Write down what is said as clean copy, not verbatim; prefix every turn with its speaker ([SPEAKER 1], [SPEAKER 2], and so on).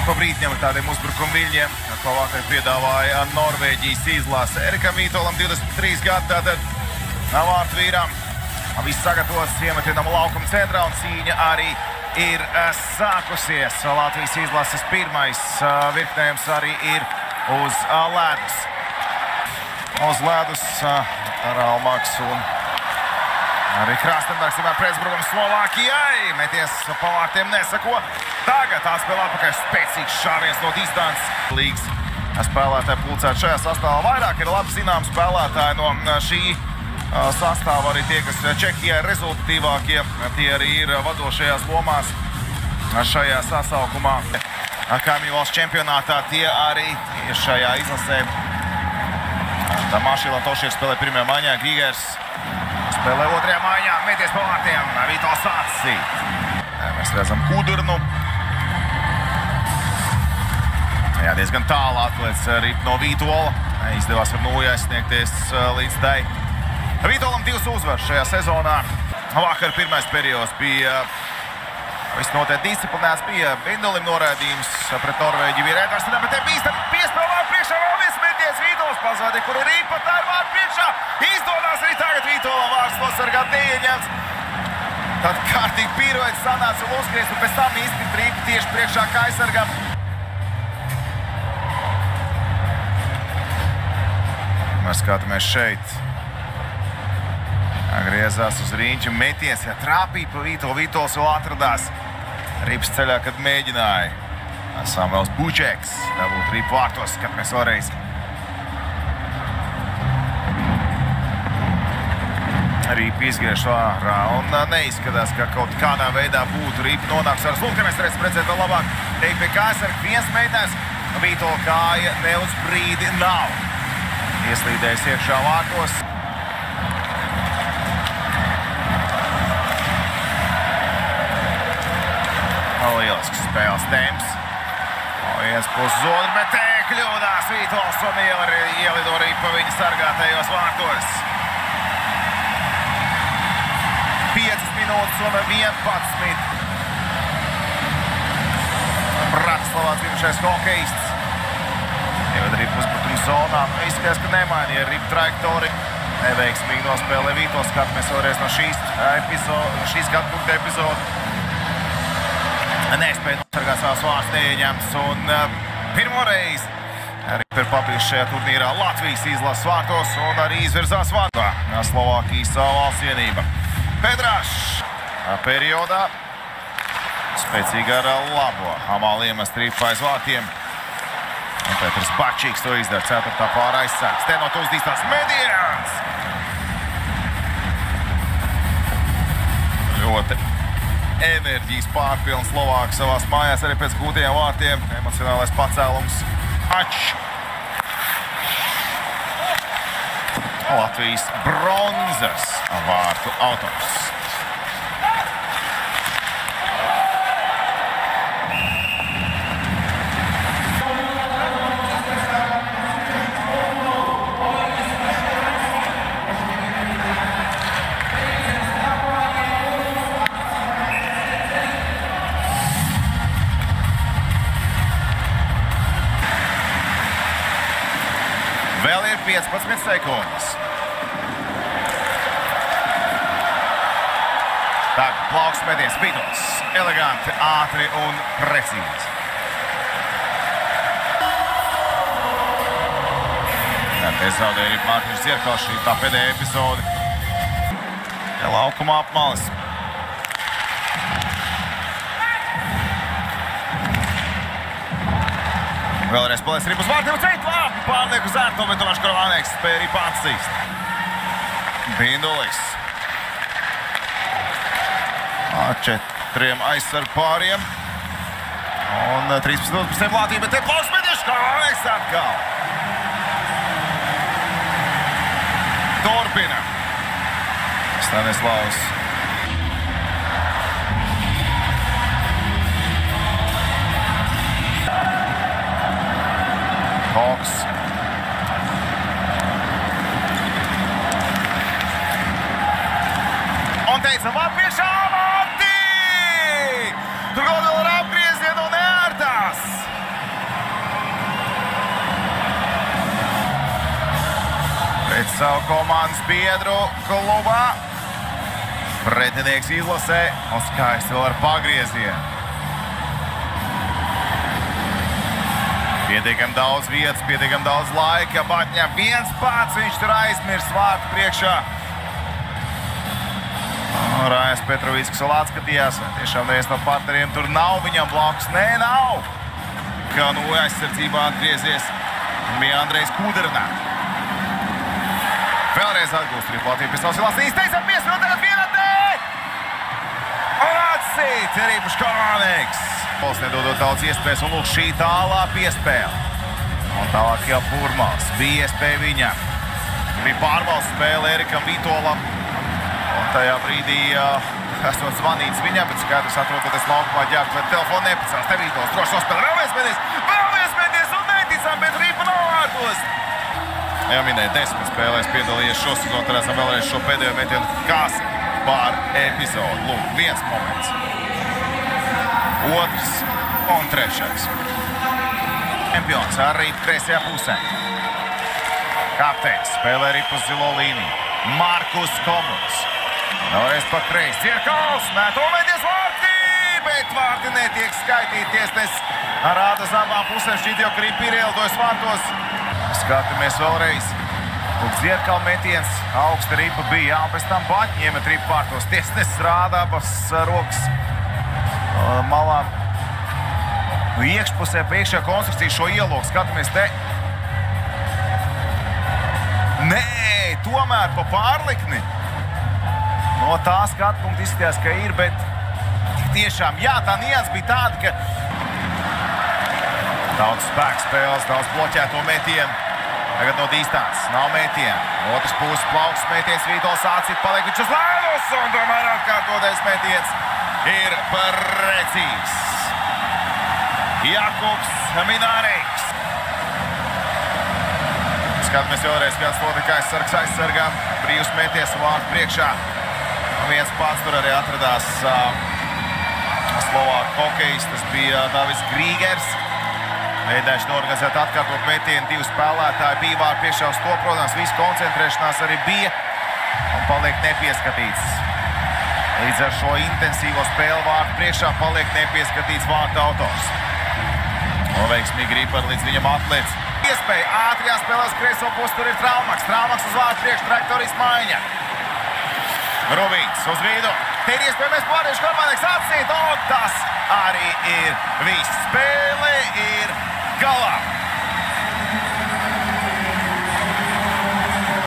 [SPEAKER 1] Ik pa brītņam ar tādiem uzbrukuma viļņiem, ko vakar piedāvāja Norvēģijas izlase. Erikam Vītolam 23 gadi, tātad vārtu vīram. Viss sagatavots iemetienam laukuma centrā un cīņa arī ir sākusies. Latvijas izlases pirmais virknējums arī ir uz ledus. Uz ledus Ralmaks un arī Krastenbergs ir pretuzbrukums Slovākijai. Meties pa vārtiem nesako. Tagad atspēlē atpakaļ spēcīgs šāviens no distances. Līgas spēlētāji pulcēt šajā sastāvā. Vairāk ir labi zinām spēlētāji no šī sastāvā, arī tie, kas Čehijai rezultatīvākie. Tie arī ir vadošajās lomās šajā sasaukumā. Kaimiņu valsts čempionātā tie arī ir šajā izlasē. Mašīla Tošieks spēlē pirmajā maiņā, Grīgers spēlē otrajā maiņā, meties pa vārtiem, Vītols atsīt. Mēs redzam Kudrnu. Jā, diezgan tālu atklēts rip no Vītola. Izdevās ar nulli aizsniegties līdz tai. Vītolam 2 uzvaras šajā sezonā. Vakar pirmais periods bija visnotiek disciplinēts, bija Bindulim noraidījums pret Norvēģiju. Bija rētās, bet te bīstam piespēlē priekšā vēl viens meties. Vītols pazvadi, kur ir Rīpa, tā ir vārtu priekšā. Izdodās arī tagad Vītolam vārds nosargāt neieņemts. Tad kārtīgi pīroids sanāca un uzgriez, un pēc tam izkrīt Rīpa tieši priekšā kā aizsargam. Mēs skatāmies šeit. Griezās uz rīņķa, meties, ja trāpīja pa Vītolu. Vītols vēl atradās Rīpas ceļā, kad mēģināja. Samuels Bučeks dabūt Rīpu vārtos, skatāmies vēlreiz. Rīpa izgriež ārā un neizskatās, ka kaut kādā veidā būtu Rīpa nonāks ar slūku. Mēs redzēt vēl labāk. Teik pie kājas viens mēģinājums. Vītola kāja ne uz brīdi nav. Ieslīdējis iekšā vārtos. Lielisks spēles temps. Viens puses otru, bet te kļūdās Vītols un ielido Rīpa viņa sargātajos vārtos. 5 minūtes un 11. Bratislavā dzimušais hokejists. Ieved Rīpa uzbrukuma zonā. Izskatās, ka nemainīja Rīpa trajektori. Neveiksmīgi nospēlē Vītols. Skatāmies vēlreiz no šīs gada punkta epizodu. Nespēja nosargāt savas vārds neieņemts un pirmo reizi Rīpa ir pabijuši šajā turnīrā Latvijas izlases vārtos un arī izvirzās vārdā Slovākijas valsts vienība. Pedrašs periodā spēcīgi ar labo Hamāli iemest Rīpa aiz vārtiem. Un Petrs Bačīks to izdara 4. pāra aizsargs. Te no tūs distās mediens! Ļoti enerģijas pārpilns Slovāks savās mājās arī pēc gūtajiem vārtiem. Emocionālais pacēlums. Latvijas bronzas vārtu autors. Vēl ir 15 sekundes. Tagad plauks metiens Vītols. Eleganti, ātri un precīzi. Te zaudēja arī Mārtiņš Dzierkals šī tā pēdējā epizode. Te laukuma apmalis. Vēlreiz spēlēs Rīpas vārtiem uz veidu. Labi pārlieku zērto, bet tomēr Škarovānieks spēja arī pats cīst. Bindulis. 4 aizsargu pāriem. Un 13 minūtes pēc Latviju, bet te plauks metiens Škarovānieks atkal. Turpina. Stanislavs. Hawks. Un teicam, apviešā Mārti! Tur vēl ar apgriezienu un ērtās. savu komandas biedru klubā. Pretinieks izlasē un skaisti vēl ar pagriezienu. Pietiekam daudz vietas, pietiekam daudz laika. Batņam viens pats, viņš tur aizmirs vārtu priekšā. Rājs Petrovickis vēl atskatījās. Tiešām neviens no partneriem tur nav viņam blakus. Nē, nav. Kā nu aizsardzībā atgriezies bija Andrejs Kuderna. Vēlreiz atgūst arī Latviju pie savas ilās. Izteicam piespēl tagad vienatē! Un atsīt arī Puškānīgs. Pols nedodot daudz iespējas un lūk šī tālā piespēle. Un tālāk jau Purmals. Bija iespēja viņam. Bija pārvalsts spēle Erikam Vitolam. Un tajā brīdī esot zvanīts viņam, bet skaidrs atrodoties laukumā ģērbs, lai telefonu nepacās. Te Vītols droši nospēlē. Vēl viens mēties un neticām, bet Rīpa nav vārtos. Jā, minēja 10 spēlēs piedalījies šo sezonu, tad esam vēlreiz šo pēdējo metienu. Kas par epizodu? Lūk, viens moments. Otrs un trešais. Čempions arī kreisajā pusē. Kapteinis spēlē arī pa zilo līniju. Markus Komuns. Vēlreiz pa kreisi. Dzirkals, mēt un mēties vārti, bet vārti netiek skaitīties. Nes rāda uz abām pusēm šķīt jau, ka Rīpa ir ielidojas vārtos. Skatāmies vēlreiz. Lūk, Dzirkal metiens. Augsta Rīpa bija. Jā, pēc tam Baķi iemet Rīpa vārtos. Tiesnesis rāda abas rokas malā. Iekšpusē pa iekšējā konstrukciju šo ielogu. Skatāmies te. Nē, tomēr pa pārlikni. No tā skatu punkta izskatījās, ka ir, bet tiešām, jā, tā nians bija tāda, ka daudz spēku spēles, daudz bloķēto metienu. Tagad no distances, nav metienu. Otrs puses plauks metiens, Vītols atcīt, paliek viņš uz lēnus, un tomēr atkārtotais metiens ir precīzs. Jakubs Minārīgs. Skatāmies vēlreiz, kāds notika aizsargām. Brīvs meties vārtu priekšā. Viens pats tur arī atradās Slovāku hokejs. Tas bija Davis Grīgers. Mēģinājuši norganizēt atkārtot metienu. Divi spēlētāji bija vārtu priekšā uz to. Protams, visu koncentrēšanās arī bija. Un paliek nepieskatīts. Līdz ar šo intensīvo spēli vārtu priekšā paliek nepieskatīts vārtu autors. Un veiksmīgi Rīpa līdz viņam atlēc. Iespēja ātrijā spēlē uz kreiso pusi, tur ir Traumaks. Traumaks uz vārtu priekšu, trajektorijas maiņa. Rubīns uz vidu. Te ir iespēja mēs pārējuši Kormaneks atsīt, un tas arī ir viss. Spēle ir galā.